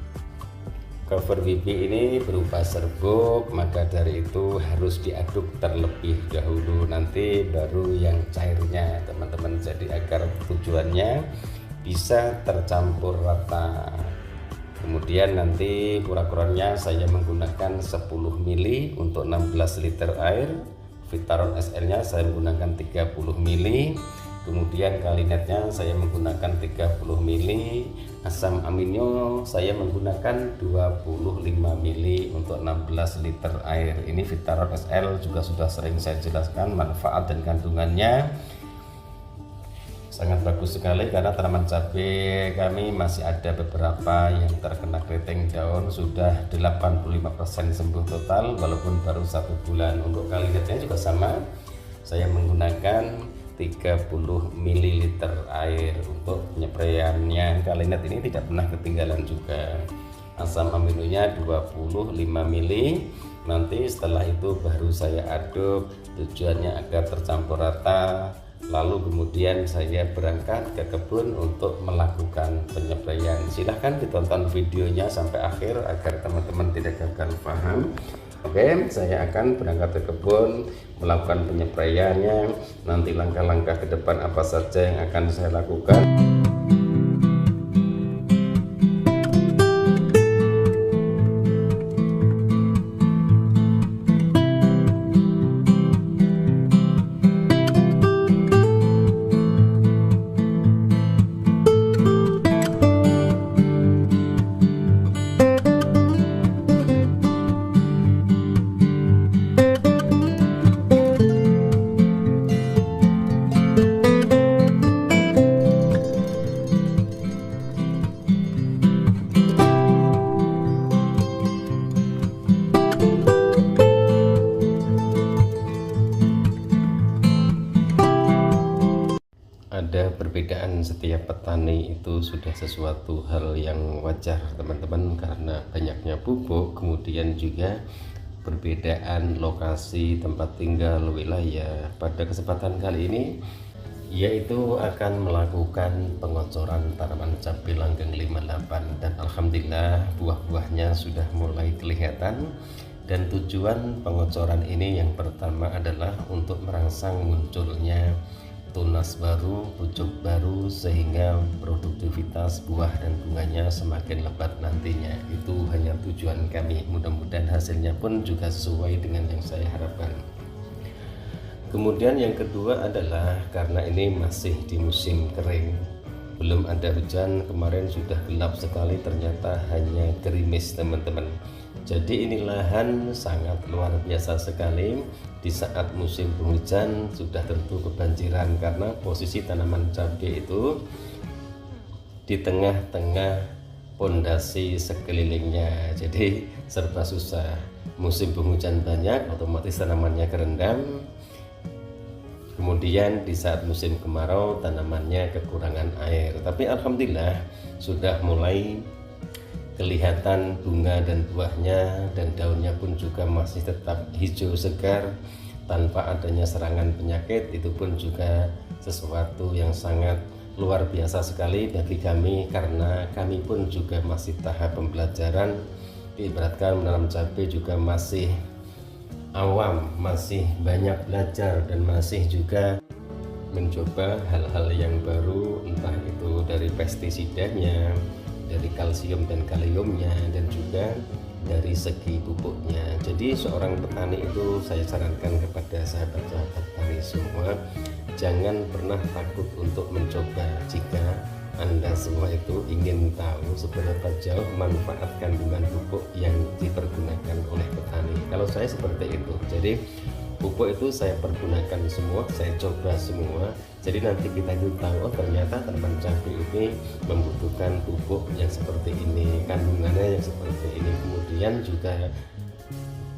Cover WP ini berupa serbuk, maka dari itu harus diaduk terlebih dahulu, nanti baru yang cairnya teman-teman. Jadi agar tujuannya bisa tercampur rata. Kemudian nanti Kuracronnya saya menggunakan 10 ml untuk 16 liter air. Vitaron SL-nya saya menggunakan 30 ml. Kemudian kalinetnya saya menggunakan 30 ml. Asam amino saya menggunakan 25 ml untuk 16 liter air. Ini Vitaron SL juga sudah sering saya jelaskan manfaat dan kandungannya. Sangat bagus sekali karena tanaman cabai kami masih ada beberapa yang terkena keriting daun, sudah 85% sembuh total walaupun baru 1 bulan. Untuk kalinetnya juga sama, saya menggunakan 30 ml air untuk penyepraiannya. Kalinet ini tidak pernah ketinggalan juga. Asam aminonya 25 ml. Nanti setelah itu baru saya aduk, tujuannya agar tercampur rata. Lalu kemudian saya berangkat ke kebun untuk melakukan penyepraian. Silahkan ditonton videonya sampai akhir agar teman-teman tidak gagal paham. Oke, saya akan berangkat ke kebun melakukan penyepraiannya. Nanti langkah-langkah ke depan apa saja yang akan saya lakukan. Ada perbedaan setiap petani, itu sudah sesuatu hal yang wajar teman-teman, karena banyaknya pupuk, kemudian juga perbedaan lokasi tempat tinggal, wilayah. Pada kesempatan kali ini yaitu akan melakukan pengocoran tanaman cabai langgeng 58, dan alhamdulillah buah-buahnya sudah mulai kelihatan. Dan tujuan pengocoran ini yang pertama adalah untuk merangsang munculnya tunas baru, pucuk baru, sehingga produktivitas buah dan bunganya semakin lebat nantinya. Itu hanya tujuan kami, mudah-mudahan hasilnya pun juga sesuai dengan yang saya harapkan. Kemudian yang kedua adalah karena ini masih di musim kering, belum ada hujan, kemarin sudah gelap sekali, ternyata hanya gerimis teman-teman. Jadi ini lahan sangat luar biasa sekali, di saat musim penghujan sudah tentu kebanjiran, karena posisi tanaman cabai itu di tengah-tengah pondasi sekelilingnya, jadi serba susah. Musim penghujan banyak, otomatis tanamannya kerendam. Kemudian di saat musim kemarau tanamannya kekurangan air. Tapi alhamdulillah sudah mulai kelihatan bunga dan buahnya, dan daunnya pun juga masih tetap hijau segar tanpa adanya serangan penyakit. Itu pun juga sesuatu yang sangat luar biasa sekali bagi kami, karena kami pun juga masih tahap pembelajaran. Diibaratkan menanam cabai juga masih awam, masih banyak belajar dan masih juga mencoba hal-hal yang baru, entah itu dari pestisidanya, dari kalsium dan kaliumnya, dan juga dari segi pupuknya. Jadi seorang petani itu saya sarankan kepada sahabat-sahabat tani semua, jangan pernah takut untuk mencoba. Jika Anda semua itu ingin tahu seberapa jauh manfaat kandungan pupuk yang dipergunakan oleh petani. Kalau saya seperti itu, jadi pupuk itu saya pergunakan semua, saya coba semua. Jadi nanti kita itu tahu, oh ternyata tanaman cabai ini membutuhkan pupuk yang seperti ini, kandungannya yang seperti ini. Kemudian juga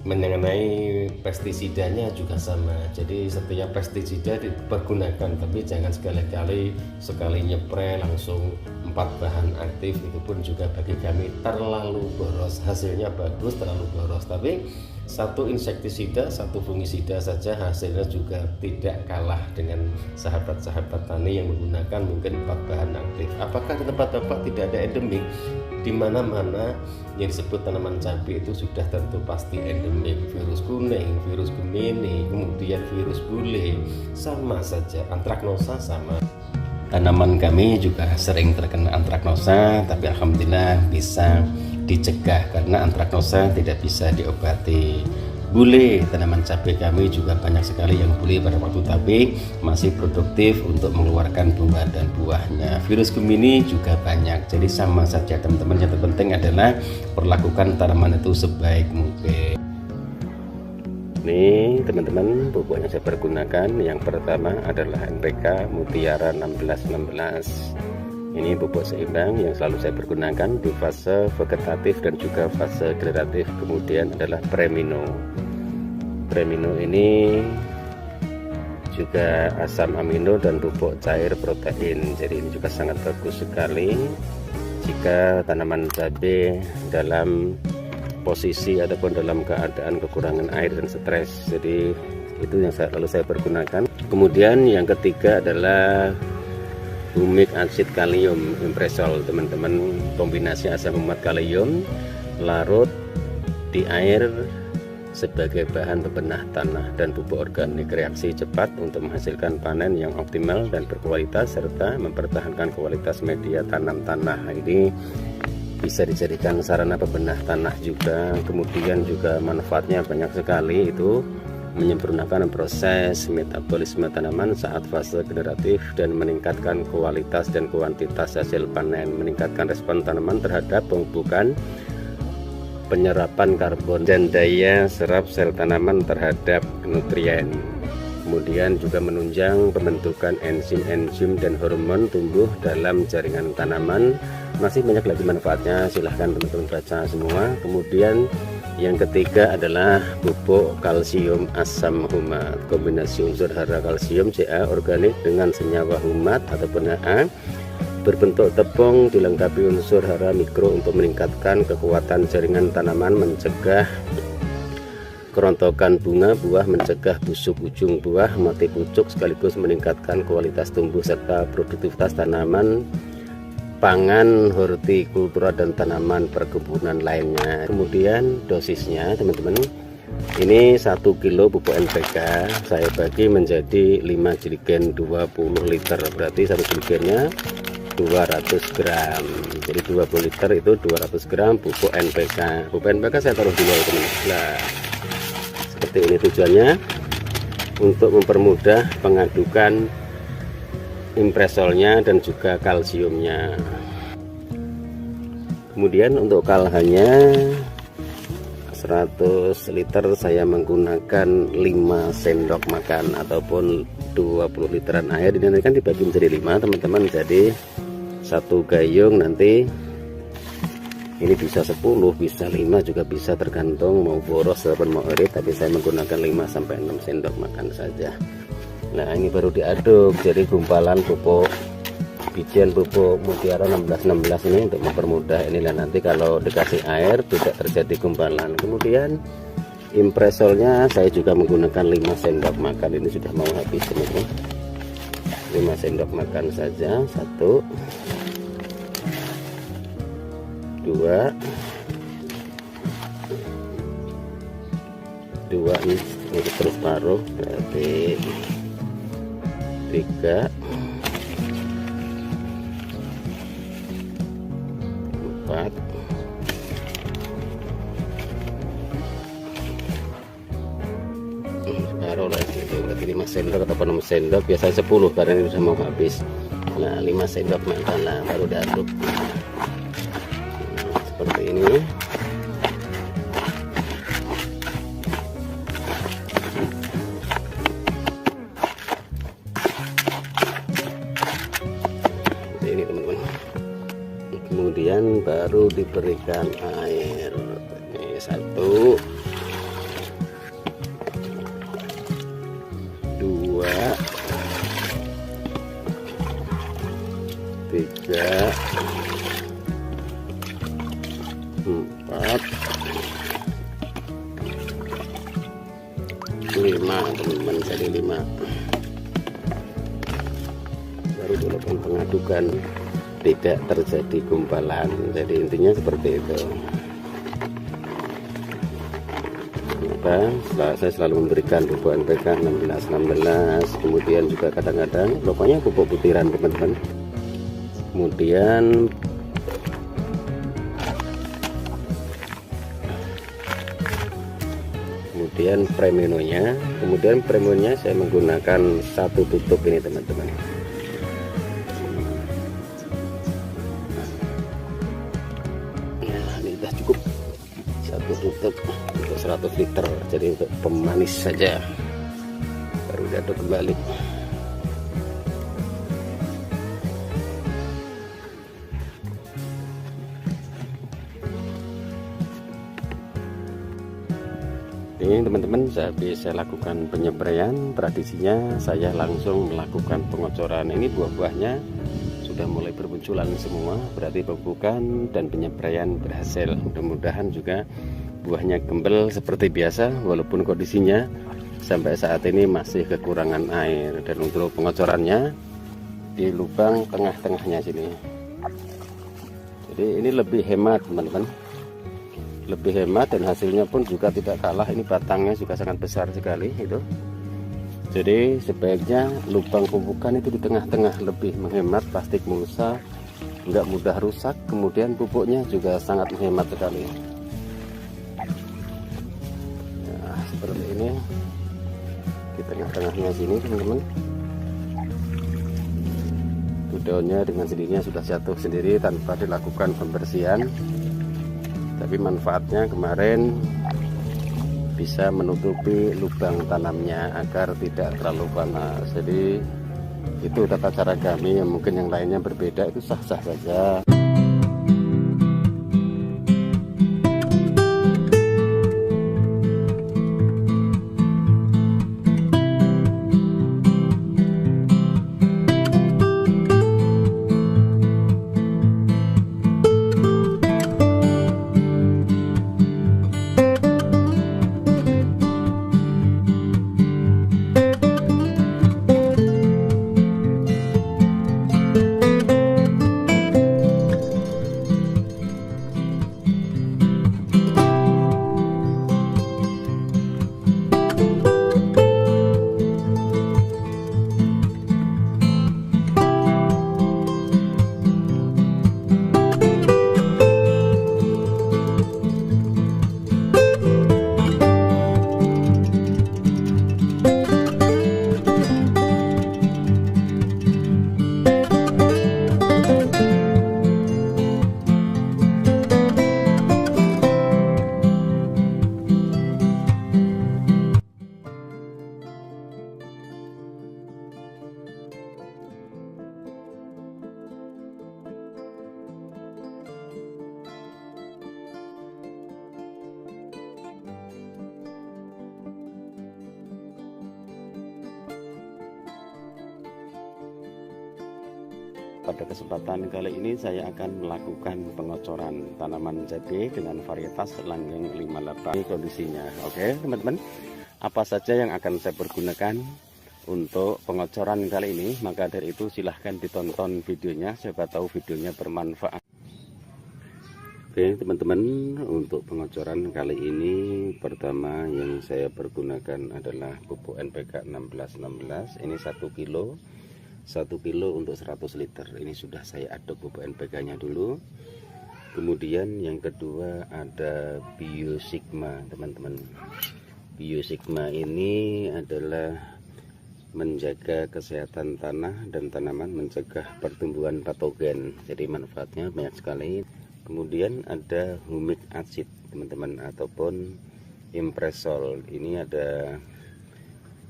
mengenai pestisidanya juga sama. Jadi setiap pestisida dipergunakan, tapi jangan sekali-kali sekali nyepre langsung 4 bahan aktif. Itu pun juga bagi kami terlalu boros. Hasilnya bagus, terlalu boros. Tapi satu insektisida, satu fungisida saja hasilnya juga tidak kalah dengan sahabat-sahabat tani yang menggunakan mungkin 4 bahan aktif. Apakah di tempat Bapak tidak ada endemik? Di mana-mana yang disebut tanaman cabai itu sudah tentu pasti endemik. Virus kuning, virus gemini, kemudian virus bule, sama saja. Antraknosa sama. Tanaman kami juga sering terkena antraknosa, tapi alhamdulillah bisa dicegah karena antraknosa tidak bisa diobati. Bule, tanaman cabai kami juga banyak sekali yang bule pada waktu, tapi masih produktif untuk mengeluarkan bunga dan buahnya. Virus gemini juga banyak, jadi sama saja teman-teman. Yang terpenting adalah perlakukan tanaman itu sebaik mungkin. Ini teman-teman pupuk yang saya pergunakan. Yang pertama adalah NPK Mutiara 1616. Ini pupuk seimbang yang selalu saya pergunakan di fase vegetatif dan juga fase generatif. Kemudian adalah Premino. Premino ini juga asam amino dan pupuk cair protein. Jadi ini juga sangat bagus sekali jika tanaman cabai dalam posisi ataupun dalam keadaan kekurangan air dan stres. Jadi itu yang selalu saya pergunakan. Kemudian yang ketiga adalah humic acid kalium impresol, teman-teman. Kombinasi asam humat kalium larut di air sebagai bahan pebenah tanah dan pupuk organik reaksi cepat untuk menghasilkan panen yang optimal dan berkualitas serta mempertahankan kualitas media tanam tanah. Ini bisa dijadikan sarana pebenah tanah juga. Kemudian juga manfaatnya banyak sekali, itu menyempurnakan proses metabolisme tanaman saat fase generatif dan meningkatkan kualitas dan kuantitas hasil panen, meningkatkan respon tanaman terhadap pemupukan, penyerapan karbon dan daya serap sel tanaman terhadap nutrien. Kemudian juga menunjang pembentukan enzim-enzim dan hormon tumbuh dalam jaringan tanaman. Masih banyak lagi manfaatnya, silahkan teman-teman baca semua. Kemudian yang ketiga adalah pupuk kalsium asam humat, kombinasi unsur hara kalsium Ca organik dengan senyawa humat ataupun Ha, berbentuk tepung dilengkapi unsur hara mikro untuk meningkatkan kekuatan jaringan tanaman, mencegah kerontokan bunga buah, mencegah busuk ujung buah, mati pucuk, sekaligus meningkatkan kualitas tumbuh serta produktivitas tanaman pangan, hortikultura dan tanaman perkebunan lainnya. Kemudian dosisnya teman-teman, ini 1 kilo pupuk NPK saya bagi menjadi 5 jerigen 20 liter, berarti 1 jerigennya 200 gram. Jadi 20 liter itu 200 gram pupuk NPK. Pupuk NPK saya taruh dulu teman-teman. Nah, seperti ini tujuannya untuk mempermudah pengadukan impresolnya dan juga kalsiumnya. Kemudian untuk kalahnya 100 liter saya menggunakan 5 sendok makan ataupun 20 literan air. Ini nanti kan dibagi menjadi 5 teman-teman, jadi satu gayung nanti ini bisa 10 bisa 5 juga bisa, tergantung mau boros ataupun mau irit, tapi saya menggunakan 5 sampai 6 sendok makan saja. Nah ini baru diaduk, jadi gumpalan pupuk bijian pupuk mutiara 1616 ini untuk mempermudah. Inilah nanti kalau dikasih air tidak terjadi gumpalan. Kemudian impresolnya saya juga menggunakan 5 sendok makan. Ini sudah mau habis teman-teman, 5 sendok makan saja. 1 2 ini terus paruh, berarti 3 4 taruh lagi, itu berarti 5 sendok atau 6 sendok, biasanya 10 karena ini sudah mau habis. Nah 5 sendok makan, nah baru diaduk seperti ini. Ini teman-teman, kemudian baru diberikan air. Ini 1 2 3 4 5 teman-teman, jadi 5. Baru dilakukan pengadukan, tidak terjadi gumpalan. Jadi intinya seperti itu. Maka saya selalu memberikan pupuk NPK 1616, kemudian juga kadang-kadang pokoknya pupuk butiran teman-teman. Kemudian premiumnya saya menggunakan 1 tutup ini teman-teman. Nah, ini sudah cukup 1 tutup untuk 100 liter, jadi untuk pemanis saja. Baru diaduk kembali. Ini teman-teman, saya lakukan penyepraian. Tradisinya saya langsung melakukan pengocoran. Ini buah-buahnya sudah mulai bermunculan semua, berarti pemupukan dan penyepraian berhasil. Mudah-mudahan juga buahnya gembel seperti biasa, walaupun kondisinya sampai saat ini masih kekurangan air. Dan untuk pengocorannya di lubang tengah-tengahnya sini. Jadi ini lebih hemat teman-teman, lebih hemat, dan hasilnya pun juga tidak kalah. Ini batangnya juga sangat besar sekali itu. Jadi sebaiknya lubang pupukan itu di tengah-tengah, lebih menghemat plastik mulsa, nggak mudah rusak, kemudian pupuknya juga sangat menghemat sekali. Nah, seperti ini di tengah-tengahnya sini teman-teman. Daunnya dengan sendirinya sudah jatuh sendiri tanpa dilakukan pembersihan. Tapi manfaatnya kemarin bisa menutupi lubang tanamnya agar tidak terlalu panas. Jadi itu tata cara kami, yang mungkin yang lainnya berbeda, itu sah-sah saja. Pada kesempatan kali ini saya akan melakukan pengocoran tanaman cabai dengan varietas langgeng 58. Ini kondisinya. Oke teman-teman, apa saja yang akan saya pergunakan untuk pengocoran kali ini? Maka dari itu silahkan ditonton videonya, siapa tahu videonya bermanfaat. Oke teman-teman, untuk pengocoran kali ini pertama yang saya pergunakan adalah pupuk NPK 1616. Ini 1 kilo untuk 100 liter. Ini sudah saya aduk pupuk NPK nya dulu. Kemudian yang kedua ada Biosigma teman-teman. Biosigma ini adalah menjaga kesehatan tanah dan tanaman, mencegah pertumbuhan patogen, jadi manfaatnya banyak sekali. Kemudian ada humic acid teman-teman, ataupun impresol. Ini ada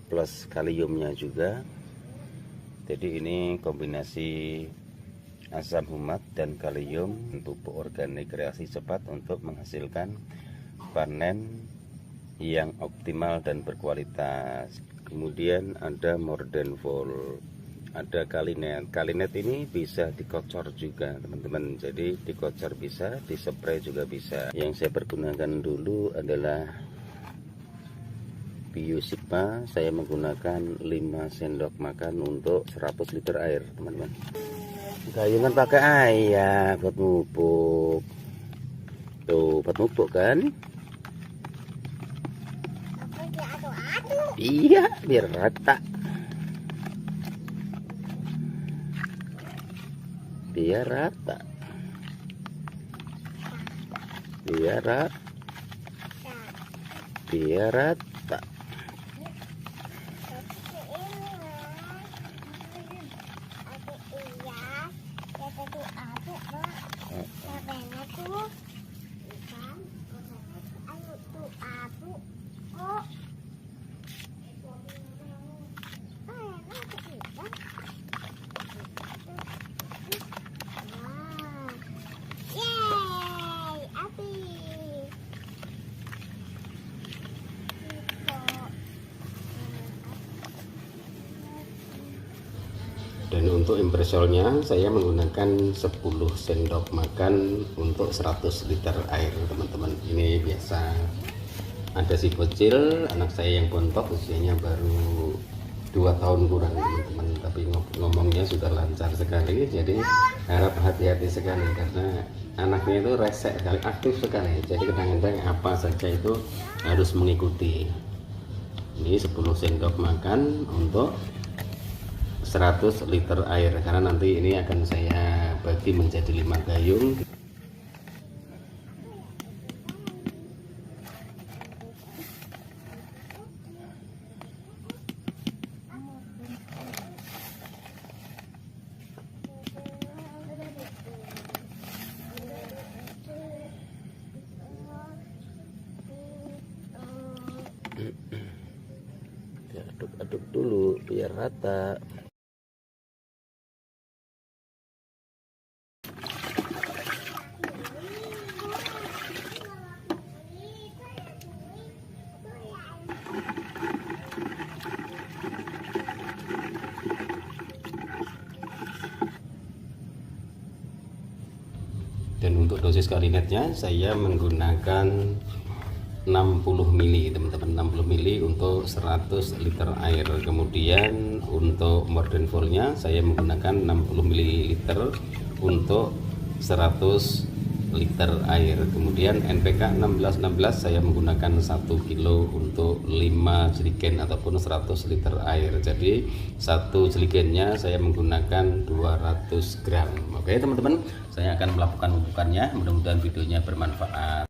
plus kaliumnya juga. Jadi ini kombinasi asam humat dan kalium, pupuk organik reaksi cepat untuk menghasilkan panen yang optimal dan berkualitas. Kemudian ada Mordenvol, ada Kalinet. Kalinet ini bisa dikocor juga teman-teman, jadi dikocor bisa, dispray juga bisa. Yang saya pergunakan dulu adalah Biosigma. Saya menggunakan 5 sendok makan untuk 100 liter air teman-teman. Gayungan pakai air buat pupuk. Tuh buat pupuk kan. Iya, biar rata. Biar rata. Biar rata. Biar rata. Dan untuk impresolnya saya menggunakan 10 sendok makan untuk 100 liter air teman-teman. Ini biasa ada si bocil, anak saya yang bontok, usianya baru 2 tahun kurang teman-teman, tapi ngomongnya sudah lancar sekali. Jadi harap hati-hati sekali karena anaknya itu resek sekali, aktif sekali. Jadi kadang-kadang apa saja itu harus mengikuti. Ini 10 sendok makan untuk 100 liter air, karena nanti ini akan saya bagi menjadi 5 gayung. Aduk-aduk dulu biar rata. Dan untuk dosis kalinetnya saya menggunakan 60 mili teman-teman, 60 mili untuk 100 liter air. Kemudian untuk Mordenvolnya saya menggunakan 60 ml untuk 100 liter air. Kemudian NPK 1616 saya menggunakan 1 kilo untuk 5 jerigen ataupun 100 liter air. Jadi satu jerigennya saya menggunakan 200 gram. Oke teman-teman, saya akan melakukan pupukannya. Mudah-mudahan videonya bermanfaat.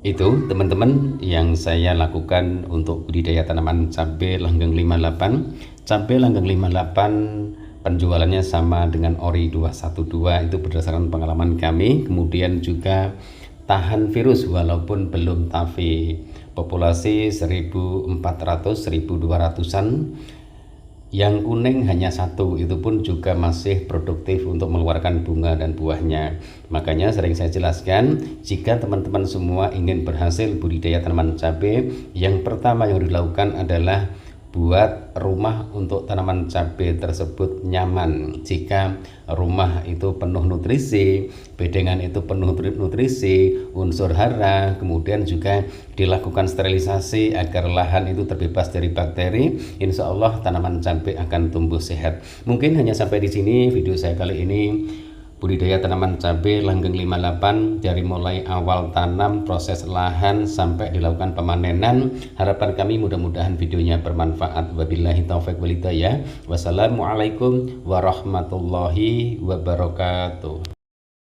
Itu teman-teman yang saya lakukan untuk budidaya tanaman cabai langgeng 58. Cabai langgeng 58 penjualannya sama dengan ori 212, itu berdasarkan pengalaman kami. Kemudian juga tahan virus walaupun belum tafi, populasi 1400-1200an. Yang kuning hanya satu, itu pun juga masih produktif untuk mengeluarkan bunga dan buahnya. Makanya sering saya jelaskan, jika teman-teman semua ingin berhasil budidaya tanaman cabai, yang pertama yang dilakukan adalah buat rumah untuk tanaman cabai tersebut nyaman. Jika rumah itu penuh nutrisi, bedengan itu penuh nutrisi, unsur hara, kemudian juga dilakukan sterilisasi agar lahan itu terbebas dari bakteri, insya Allah tanaman cabai akan tumbuh sehat. Mungkin hanya sampai di sini video saya kali ini, budidaya tanaman cabai langgeng 58 dari mulai awal tanam, proses lahan sampai dilakukan pemanenan. Harapan kami mudah-mudahan videonya bermanfaat. Wabillahi taufiq wal hidayah. Wassalamualaikum warahmatullahi wabarakatuh.